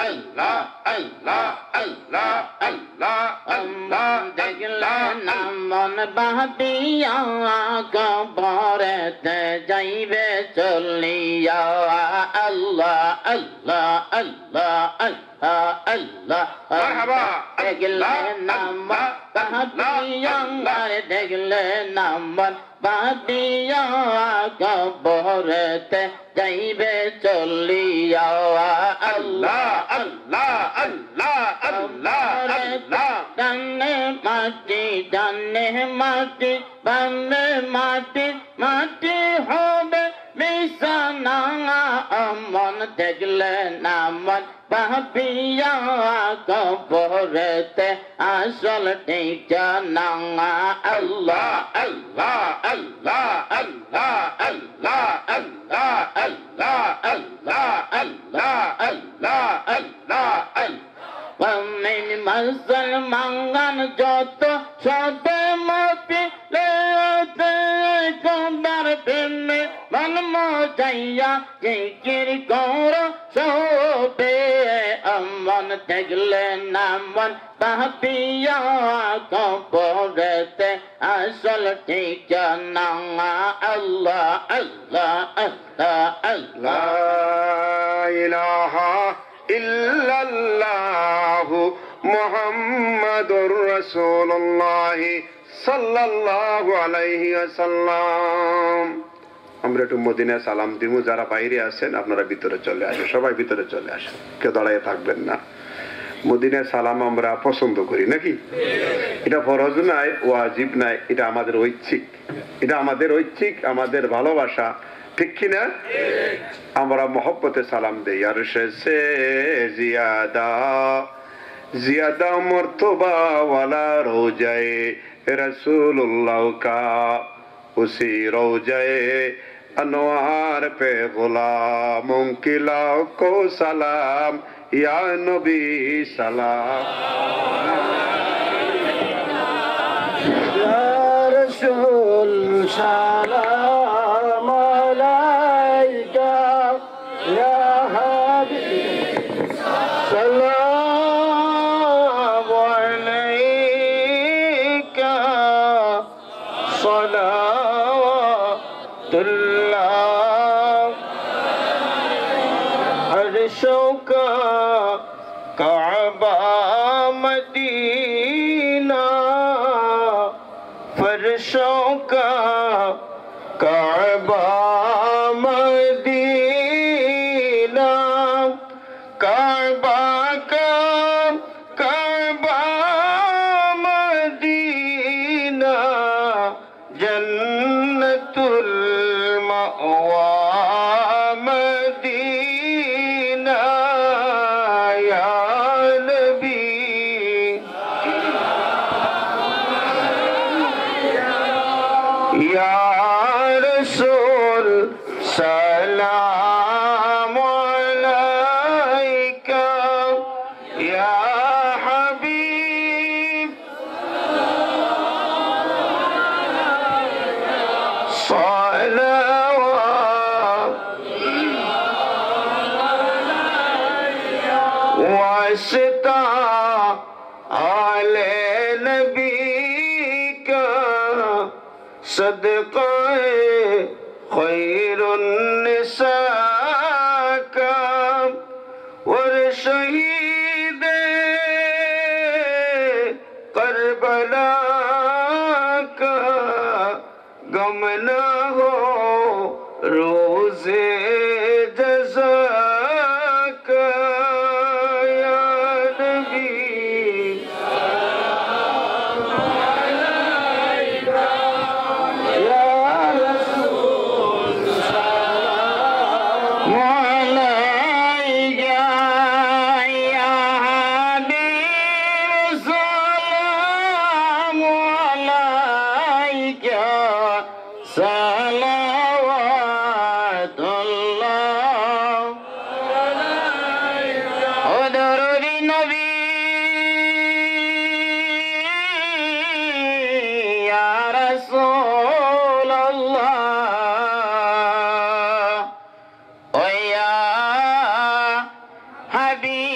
আল্লাহ আল্লাহ আল্লাহ আল্লাহ আল্লাহ দেখলে না মন বাহিয়া কবরেতে যাইবে চলিয়া আল্লাহ আল্লাহ আল্লাহ আল্লাহ আল্লাহ মারহাবা দেখলে না মন বাহিয়া দেখলে না মন বাহিয়া কবরেতে যাইবে চলিয়া আল্লাহ আল্লাহ আল্লাহ আল্লাহ আল্লাহ ডানে মাটি বামে মাটি মাটি হবে বিছানা মন দেখলে না মন ভাবিয়া কবরেতে আসল ঠিকানা আল্লাহ আল্লাহ আল্লাহ আল্লাহ আল্লাহ আল্লাহ আল্লাহ আল্লাহ আল্লাহ আল্লাহ আল্লাহ আল্লাহ মুসলমান যত সবে মতি কবার প্রেমে মন মজাইয়া জিকির কর সবে মন দেখলে না মন ভাবিয়া কবরেতে আসল ঠিকানা আল্লাহ আল্লাহ আল্লাহ আল্লাহ লা ইলাহা ইল্লাল্লাহু মুহাম্মাদুর রাসূলুল্লাহ সাল্লাল্লাহু আলাইহি ওয়াসাল্লাম। আমরা একটু মদিনায় সালাম দিমু, যারা বাইরে আছেন আপনারা ভিতরে চলে আসেন, সবাই ভিতরে চলে আসেন, কেউ দাঁড়িয়ে থাকবেন না। মদিনায় সালাম আমরা পছন্দ করি নাকি? এটা ফরজ নাই, ওয়াজিব নাই, এটা আমাদের ঐচ্ছিক, এটা আমাদের ঐচ্ছিক, আমাদের ভালোবাসা, ঠিক কিনা? আমরা মহব্বতে সালাম দেই। আর সে জিয়াদা জিয়াদা মর্তবা ওয়ালা রোজায়ে रसूलुल्लाह का उसी रोजाए अनवार पे गुलामों की लाखो सलाम या नबी सलाम या रसूल सलाम अलैका या हबीब सलाम का काबा मदीना फर्शों का काबा सदका खैरुन्निसा का और शहीद करबला का गम न हो रोज़े जज़ा का या नबी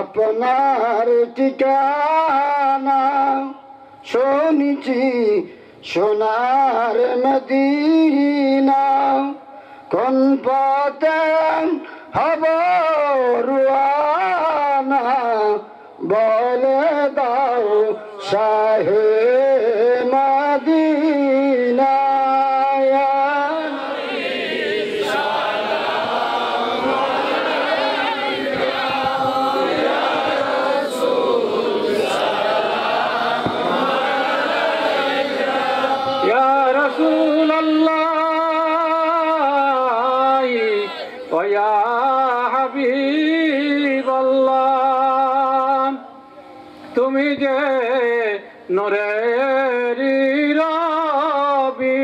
আপনার ঠিকানা শুনেছি সোনার মদিনা কোন পথে হব রুয়ানা বলে দাও শাহে মদিনা তুমি যে নূরেরি রবি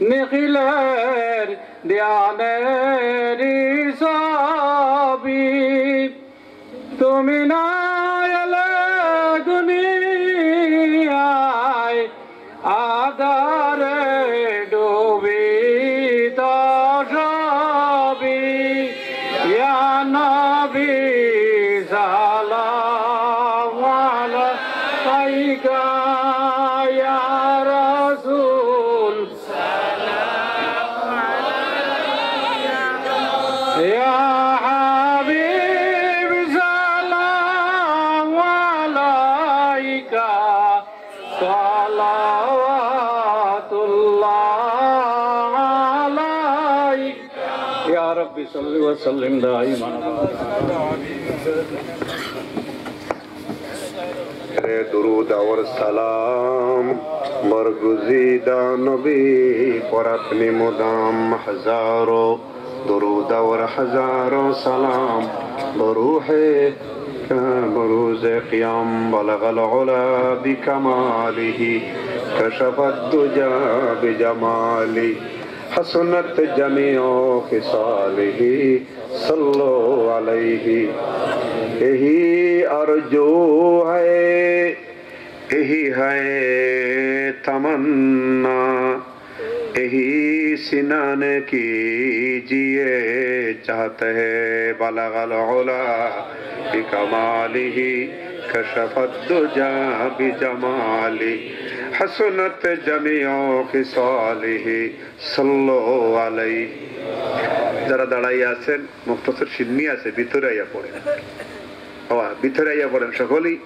নিখিলের ধ্যানেরি ছবি তুমি না এলে দুনিয়ায় আধারে ডুবি তো সবই ইয়া নবী صل وسلم دائما दुरूद और सलाम बरगुज़ीदा नबी पर अपने मुदाम हजारों दुरूद और हजारों सलाम बरूहे बरूज़ क़ियाम बलगल उला बिकमालिही कशफत दुजा बिजमाली हसनत जमीओ खिसालिही सल्लो अलैहि यही अर्जू है यही है तमन्ना यही सिनान कीजिए चाहते हैं बलगल उला बिकमालिही कशफत दुजा बिजमाली हसनत जमीओ खिसालिही सल्लो अलैहि যারা দাঁড়াইয়া আছেন মুক্তসর সিন্নি আছে ভিতরে আইয়া পড়েন বাবা ভিতরে আইয়া পড়েন সকলেই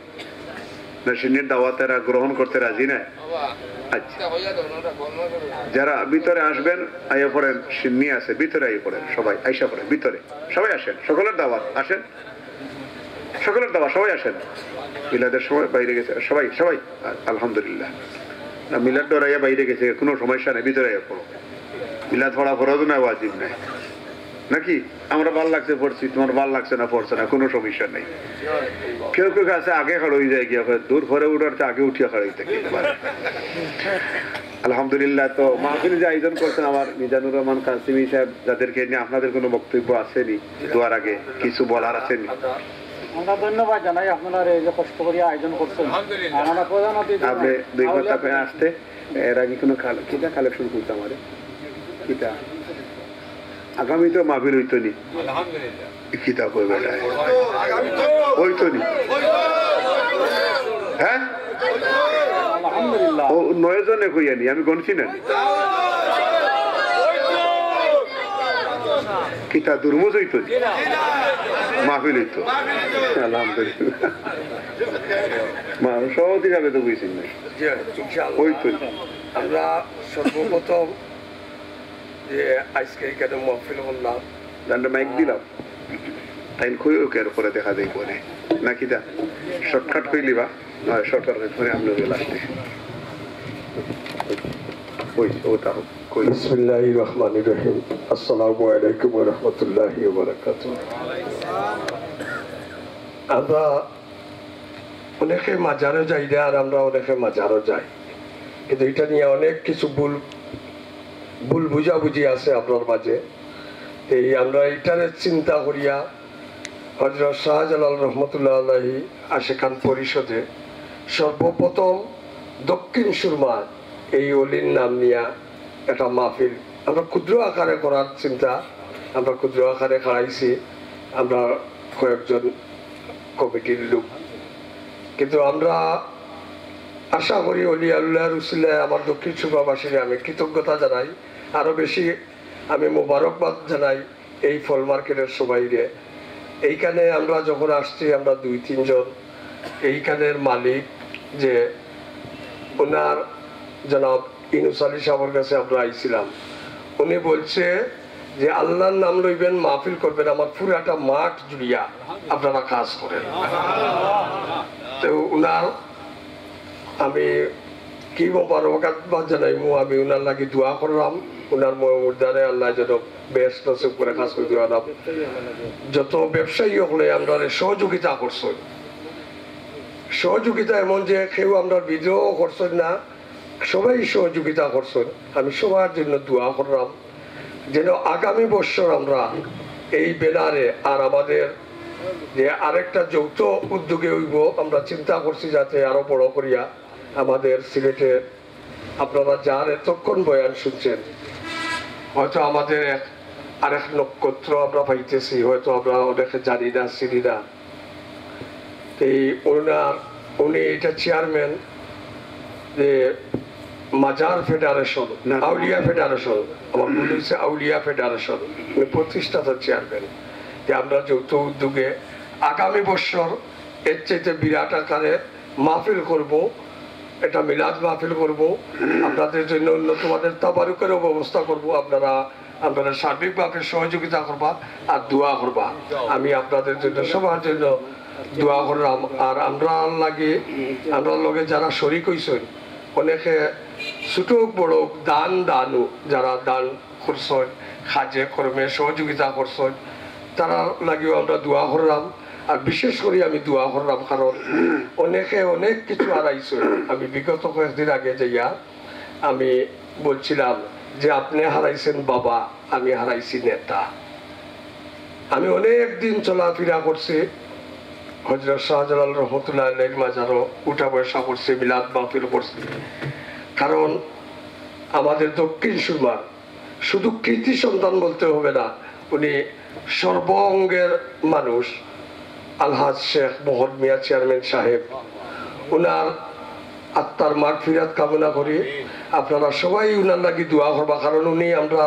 না সিন্নির দাওয়াতেরা গ্রহণ করতে রাজি না আচ্ছা যারা ভিতরে আসবেন আইয়া পড়েন সিন্নি আছে ভিতরে আইয়া পড়েন সবাই আইসা পড়েন ভিতরে সবাই আসেন সকলের দাওয়াত আসেন সকলের দাওয়াত সবাই আসেন মিলাদের সময় বাইরে গেছে সবাই সবাই আলহামদুলিল্লাহ না মিলাদ ডরাইয়া বাইরে গেছে কোনো সমস্যা নেই ভিতরে আইয়া পড়ো মিলাদ পড়া ফরজ না ওয়াজিব নাই নাকি আমরা ভাল লাগছে পড়ছি তোমার ভাল লাগছে না পড়ছে না কোনো সমস্যা নেই কেউ কেউ কাছে আগে খাড়ো হয়ে যায় গিয়া দূর ভরে উঠার আগে উঠিয়া খাড়াই থাকে আলহামদুলিল্লাহ তো মাহফিল যে আয়োজন করছেন আমার মিজানুর রহমান কাসিমি সাহেব যাদেরকে নিয়ে আপনাদের কোনো বক্তব্য আসেনি দোয়ার আগে কিছু বলার আসেনি আমরা ধন্যবাদ জানাই আপনারা এই যে কষ্ট করে আয়োজন করছেন আমরা প্রধান অতিথি আপনি দুই কথা পেয়ে আসতে এর আগে কোনো কিটা কালেকশন করতে আমারে কিটা আগামী তো মাহফিল হইতো নি কিতাব হইবে হইতো নি হ্যাঁ আলহামদুলিল্লাহ ও 9 জনে কইয়া নি আমি গণছি না কিতাব দুর্মুজ হইতো নি মাহফিল হইতো আলহামদুলিল্লাহ মা সৌদি যাবে তো বুঝছেন না হইতো আমরা সর্বপ্রথম যে আজকে এখানে মহফিল করলাম জানটা মাইক দিলাম তাই কই ওকে পরে দেখা দেই পরে নাকি দা শর্টকাট কইলি বা নয় শর্টকাট করে আমরা লাস্টে ওই ওটা কই বিসমিল্লাহির রহমানির রহিম আসসালামু আলাইকুম ওয়া রাহমাতুল্লাহি ওয়া বারাকাতুহু আমরা অনেকে মাজারও যাই আর আমরা অনেকে মাজারও যাই কিন্তু এটা নিয়ে অনেক কিছু ভুল বুঝাবুঝি আছে আপনার মাঝে এই আমরা এটারে চিন্তা করিয়া হযরত শাহজালাল রহমতুল্লাহ আলাইহি আশিকান পরিষদে সর্বপ্রথম দক্ষিণ সুরমা এই অলির নাম নিয়া একটা মাহফিল আমরা ক্ষুদ্র আকারে করার চিন্তা আমরা ক্ষুদ্র আকারে খাড়াইছি আমরা কয়েকজন কমিটির লোক কিন্তু আমরা আশা করি অলি আল্লাহর উসিলায় আমার দক্ষিণ সুরমাবাসীকে আমি কৃতজ্ঞতা জানাই আরও বেশি আমি মোবারকবাদ জানাই এই ফল মার্কেটের সবাইরে এইখানে আমরা যখন আসছি আমরা 2-3 জন এইখানের মালিক যে ওনার জনাব ইনুস আলী সাহেবের কাছে আমরা আইছিলাম উনি বলছে যে আল্লাহর নাম লইবেন মাহফিল করবেন আমার পুরাটা মাঠ জুড়িয়া আপনারা কাজ করেন তো উনার আমি কি মোবারকবাদ জানাইমু আমি উনার লাগি দোয়া করলাম উনার মুর্দারে আল্লাহ যেন বেশ নসিব করে কাজ করে দিলাম যত ব্যবসায়ী হলে আমরা সহযোগিতা করছেন সহযোগিতা এমন যে কেউ আমরা বিদ্রোহ করছেন না সবাই সহযোগিতা করছেন আমি সবার জন্য দোয়া করলাম যেন আগামী বছর আমরা এই ব্যানারে আর আমাদের যে আরেকটা যৌথ উদ্যোগে হইব আমরা চিন্তা করছি যাতে আরো বড় করিয়া আমাদের সিলেটে আপনারা যার এতক্ষণ বয়ান শুনছেন হয়তো আমাদের আরেক নক্ষত্র আমরা পাইতেছি হয়তো আমরা অনেকে জানি না চিনি না এই উনি এটা চেয়ারম্যান যে মাজার ফেডারেশন আউলিয়া ফেডারেশন আমার মনে হচ্ছে আউলিয়া ফেডারেশন উনি প্রতিষ্ঠাতা চেয়ারম্যান যে আমরা যৌথ উদ্যোগে আগামী বছর এর চাইতে বিরাট আকারে মাহফিল করব এটা মিলাদ মাহফিল করব আপনাদের জন্য উন্নতমানের তাবারুকেরও ব্যবস্থা করব আপনারা সার্বিকভাবে সহযোগিতা করবা আর দোয়া করবা আমি আপনাদের জন্য সবার জন্য দোয়া করলাম। আর আমরা লাগে আমরা লগে যারা শরিক হইছেন অনেকে ছোট বড় দানু যারা দান করছেন, কাজে কর্মে সহযোগিতা করছেন, তারা লাগেও আমরা দোয়া করলাম। আর বিশেষ করে আমি দোয়া করলাম কারণ অনেকে অনেক কিছু হারাইছে। আমি বিগত কয়েকদিন আগে যাইয়া আমি বলছিলাম যে আপনি হারাইছেন বাবা, আমি হারাইছি নেতা। আমি অনেক দিন চলাফেরা করছি, হযরত শাহজালাল রহমতুল্লাহ আলাইহির মাজারও উঠা বসা করছে, মিলাদ মাহফিল করছে। কারণ আমাদের দক্ষিণ সুরমার শুধু কৃতি সন্তান বলতে হবে না, উনি সর্বঙ্গের মানুষ। আলহাজ শেখ মোহাম্মদ মিয়া চেয়ারম্যান সাহেব, উনার আত্মার মাগফিরাত কামনা করি। আপনারা সবাই উনার লাগি দোয়া করবা, কারণ উনি আমরা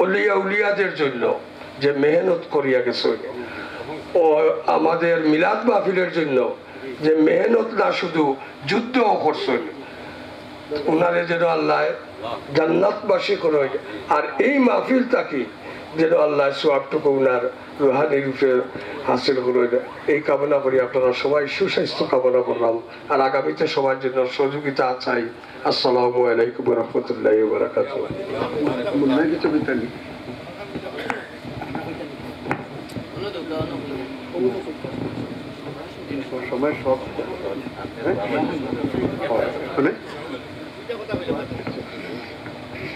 অলিয়া উলিয়াদের জন্য যে মেহনত করিয়া গেছেন, ও আমাদের মিলাদ মাহফিলের জন্য যে মেহনত না শুধু যুদ্ধও করছেন, উনারে যেন আল্লাহ জান্নাতবাসী করে। আর এই মাহফিল থাকি যেন আল্লাহ সোয়াবটুকু উনার রুহানি রূপে হাসিল করে, এই কামনা করি। আপনারা সবাই সুস্বাস্থ্য কামনা করলাম। আর আগামীতে সবার জন্য সহযোগিতা চাই। আসসালামু আলাইকুম রহমতুল্লাহ বারাকাতুহু। সময় সব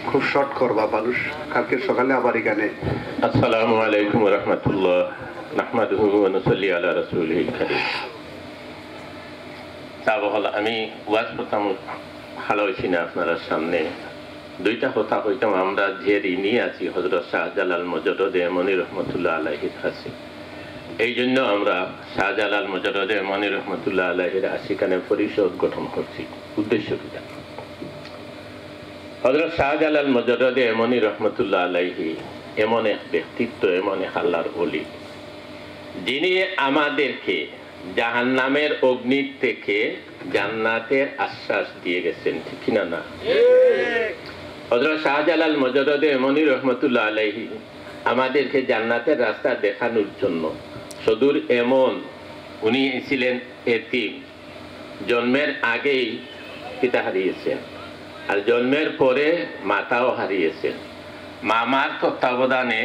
খুব শর্ট করবা মানুষ, কালকে সকালে আবার এখানে। আসসালামু আলাইকুম ওয়া রাহমাতুল্লাহ, নাহমাদুহু ওয়া নুসাল্লি আলা রাসূলিল কারীম। আমি ওয়াজ করতাম ভালো হয়েছি না আপনার সামনে। দুইটা কথা হইতাম, আমরা যে ঋণী আছি হযরত শাহজালাল মুজাদ্দিদ এমনি রহমতুল্লাহ আলাইহির কাছে। এই জন্য আমরা শাহজালাল মুজাদ্দিদ এমনি রহমতুল্লাহ আলাইহির আশিকানে পরিষদ গঠন করছি। উদ্দেশ্য কি? হযরত শাহজালাল মুজাদ্দিদ এমনি রহমতুল্লাহ আলাইহি এমন এক ব্যক্তিত্ব, এমন এক আল্লাহর ওলি, যিনি আমাদেরকে জাহান্নামের অগ্নির থেকে জান্নাতের আশ্বাস দিয়ে গেছেন, ঠিক কিনা না? হযরত শাহজালাল মুজাদ্দিদ এমনি রহমতুল্লাহ আলাইহি আমাদেরকে জান্নাতের রাস্তা দেখানোর জন্য সদূর এমন, উনি ছিলেন এতিম, জন্মের আগেই পিতা হারিয়েছেন, আর জন্মের পরে মাতাও হারিয়েছেন। মামার তত্ত্বাবধানে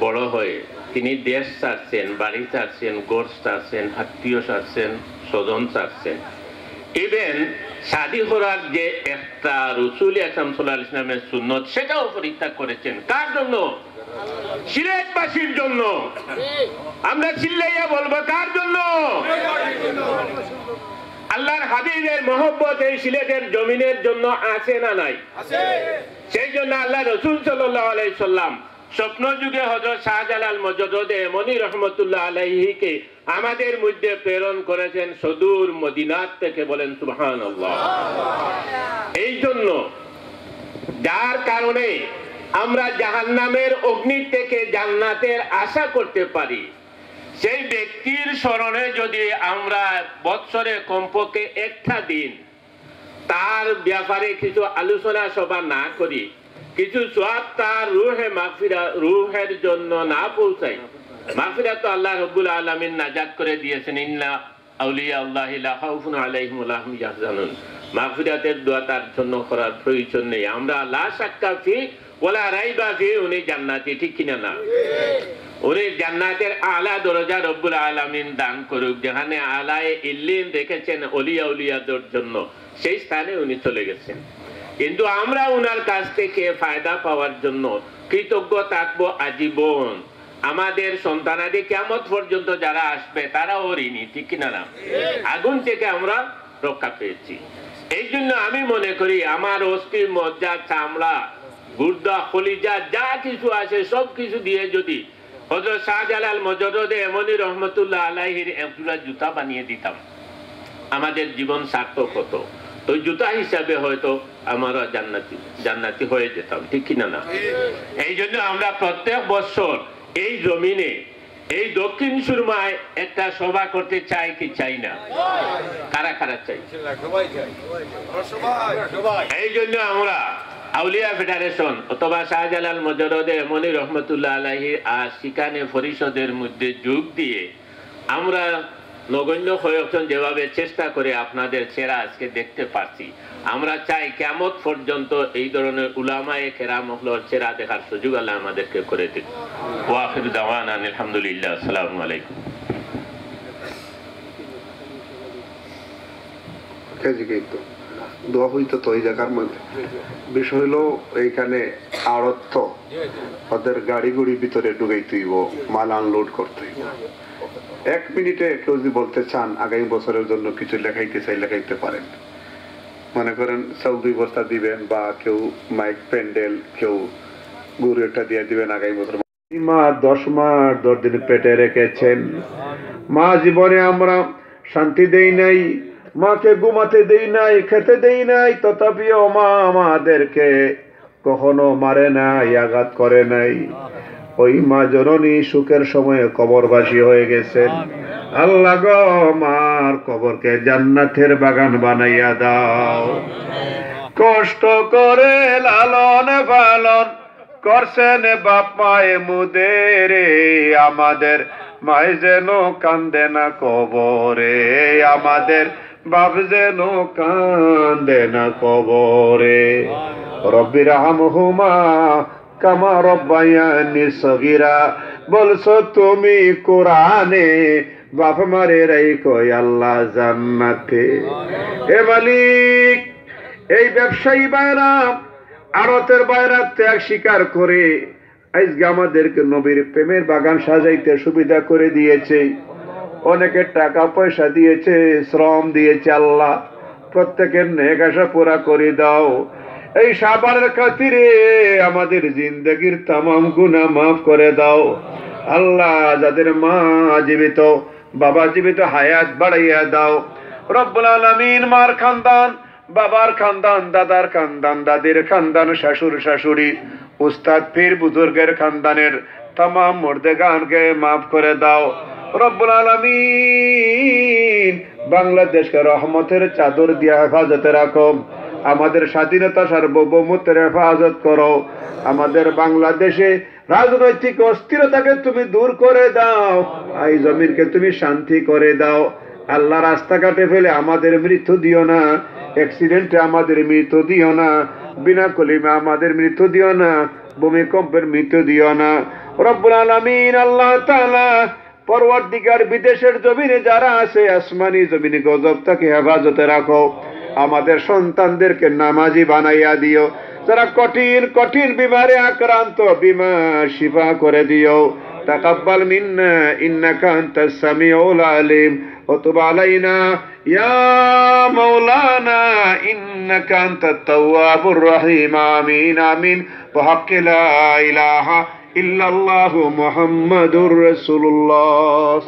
বড় হয়ে তিনি দেশ ছাড়ছেন, বাড়ি ছাড়ছেন, গোড় ছাড়ছেন, আত্মীয় ছাড়ছেন, স্বজন ছাড়ছেন। ইভেন শাদী করার যে একটা রাসূল আকরাম সাল্লাল্লাহু আলাইহি ওয়াসাল্লামের সুন্নত, সেটাও পরিত্যাগ করেছেন। কার জন্য? সিলেটবাসীর জন্য। আমরা চিল্লাইয়া বলবো কার জন্য? আল্লাহর হাবিবের মহব্বত এই সিলেটের জমিনের জন্য আছে না নাই? সেই জন্য আল্লাহ রাসূল সাল্লাল্লাহু আলাইহি সাল্লাম স্বপ্ন যুগে হযরত শাহজালাল মুজাদ্দিদ এমনি রহমতুল্লাহ আলাইহিকে আমাদের মধ্যে প্রেরণ করেছেন সুদূর মদিনাত থেকে। বলেন সুবহানাল্লাহ। এই জন্য যার কারণে আমরা জাহান্নামের অগ্নি থেকে জান্নাতের আশা করতে পারি, সেই ব্যক্তির স্মরণে যদি আমরা বৎসরে কমপক্ষে একটা দিন তার ব্যাপারে কিছু আলোচনা সভা না করি, কিছু সওয়াব তার রূহের জন্য না পৌঁছাই, মাগফিরাত তো আল্লাহ রাব্বুল আলামিন নাজাত করে দিয়েছেন, ইন্না আউলিয়া আল্লাহি লা খাউফুন আলাইহিম ওয়া লা হুম ইয়াহজানুন। মাগফিরাতের দোয়া তার জন্য করার প্রয়োজন নেই। আমরা লা শাক্কা ফি ওয়ালা রাইবা ফি, উনি জান্নাতি, ঠিক কিনা না? উনি জান্নাতের আলা দরজা রব্বুল আলামিন দান করুক, যেখানে আলায়ে ইল্লিন রেখেছেন ওলিয়া উলিয়াদের জন্য, সেই স্থানে উনি চলে গেছেন। কিন্তু আমরা উনার কাছ থেকে ফায়দা পাওয়ার জন্য কৃতজ্ঞ থাকবো আজীবন। আমাদের সন্তানাদি কিয়ামত পর্যন্ত যারা আসবে তারাও ঋণী, ঠিক কিনা না? আগুন থেকে আমরা রক্ষা পেয়েছি। এই জন্য আমি মনে করি আমার অস্থি, মজ্জা, চামড়া, গুর্দা, কলিজা যা কিছু আছে সব কিছু দিয়ে যদি হযরত শাহজালাল মুজাদ্দিদ এমনি রহমতুল্লাহ আলাইহির একটা জুতা বানিয়ে দিতাম, আমাদের জীবন সার্থক হতো। তো জুতা হিসাবে হয়তো আমরা জান্নাতি হয়ে যেতাম, ঠিক কিনা না? এই জন্য আমরা প্রত্যেক বছর এই জমিনে, এই দক্ষিণ সুরমায় একটা সভা করতে চাই কি চাই না? কারা কারা চাই? এই জন্য আমরা আউলিয়া ফেডারেশন অথবা শাহজালাল মুজাদ্দিদ এমনি রহমতুল্লাহ আলাইহির আশিকানে পরিষদের মধ্যে যোগ দিয়ে আমরা নগণ্য কয়েকজন যেভাবে চেষ্টা করে আপনাদের চেহারা আজকে দেখতে পারছি, আমরা চাই কিয়ামত পর্যন্ত এই ধরনের উলামায়ে কেরাম হলোর চেহারা দেখার সুযোগ আল্লাহ আমাদেরকে করে দিন। ওয়া আখিরু দাওয়ানা আলহামদুলিল্লাহ, আসসালামু আলাইকুম। দোয়া হইতো তো এই জায়গার মধ্যে বিষয় হলো এইখানে আড়ত ওদের গাড়ি গুড়ি ভিতরে ঢুকাইতে হইব, মাল আনলোড করতে হইব। 1 মিনিটে কেউ যদি বলতে চান আগামী বছরের জন্য কিছু লেখাইতে চাই লেখাইতে পারেন। মনে করেন 14 বস্তা দিবেন বা কেউ মাইক প্যান্ডেল, কেউ গুরু একটা দিয়ে দিবেন আগামী বছর। মা 10 মাস 10 দিন পেটে রেখেছেন। মা জীবনে আমরা শান্তি দেই নাই, মাকে ঘুমাতে দেই নাই, খেতে দেই নাই, তথাপিও মা আমাদেরকে কখনো মারে নাই, আঘাত করে নাই। ওই মা জননী সুখের সময়ে কবরবাসী হয়ে গেছেন। আল্লাহ গো, মার কবরকে জান্নাতের বাগান বানাইয়া দাও। কষ্ট করে লালন পালন করছেন বাপ মায়ে মুদেরে, আমাদের মায় যেন কান্দে না কবরে, আমাদের বাপ যেন কান্দে না কবরে। রব্বির হামহুমা কামা রব্বায়ানি সগীরা, বলছো তুমি কোরআনে, বাপ মারে রাইখো আল্লাহ জান্নাতে। এ মালিক, এই ব্যবসায়ী ভাইরা, আড়তের ভাইরা ত্যাগ স্বীকার করে আজকে আমাদেরকে নবীর প্রেমের বাগান সাজাইতে সুবিধা করে দিয়েছে। অনেকে টাকা পয়সা দিয়েছে, শ্রম দিয়েছে। আল্লাহ প্রত্যেকের নেক আশা পুরা করে দাও। এই শাবানের খাতিরে আমাদের জিন্দগির তামাম গুনাহ মাফ করে দাও। আল্লাহ, যাদের মা জীবিত, বাবা জীবিত, হায়াত বাড়াইয়া দাও। রব্বুল আলামিন মার খানদান, বাবার খানদান, দাদার খানদান, দাদির খানদান, শাশুর শাশুড়ি, উস্তাদ পীর বুজুর্গের খানদানের তামাম মুর্দেগানকে মাফ করে দাও। রব্বুল আলামিন বাংলাদেশকে রহমতের চাদর দিয়া হেফাজতে রাখো। আমাদের স্বাধীনতা সার্বভৌমত্বের হেফাজত করো। আমাদের বাংলাদেশে রাজনৈতিক অস্থিরতাকে তুমি দূর করে দাও। এই জমিনকে তুমি শান্তি করে দাও। আল্লাহ, রাস্তাঘাটে ফেলে আমাদের মৃত্যু দিও না, অ্যাক্সিডেন্টে আমাদের মৃত্যু দিও না, বিনা কলিমা আমাদের মৃত্যু দিও না, ভূমিকম্পের মৃত্যু দিও না। রব্বুল আলামিন আল্লাহ তাআলা পরওয়ারদিগার বিদেশের জমিনে যারা আছে, আসমানি জমিনে গজব থেকে হেফাজতে রাখো। আমাদের সন্তানদেরকে নামাজি বানাইয়া দিও। যারা কঠিন কঠিন বিমারে আক্রান্ত, বিমার শিফা করে দিও। তাকাব্বাল মিন্না ইন্নাকা আনতাস সামিউল আলিম ওয়া তুব আলাইনা ইয়া মাওলানা ইন্নাকা আনতাত তাওয়াবুর রহিম। আমিন আমিন। বিহাক্কি লা ইলাহা ইল্লাল্লাহু মুহাম্মাদুর রাসূলুল্লাহ।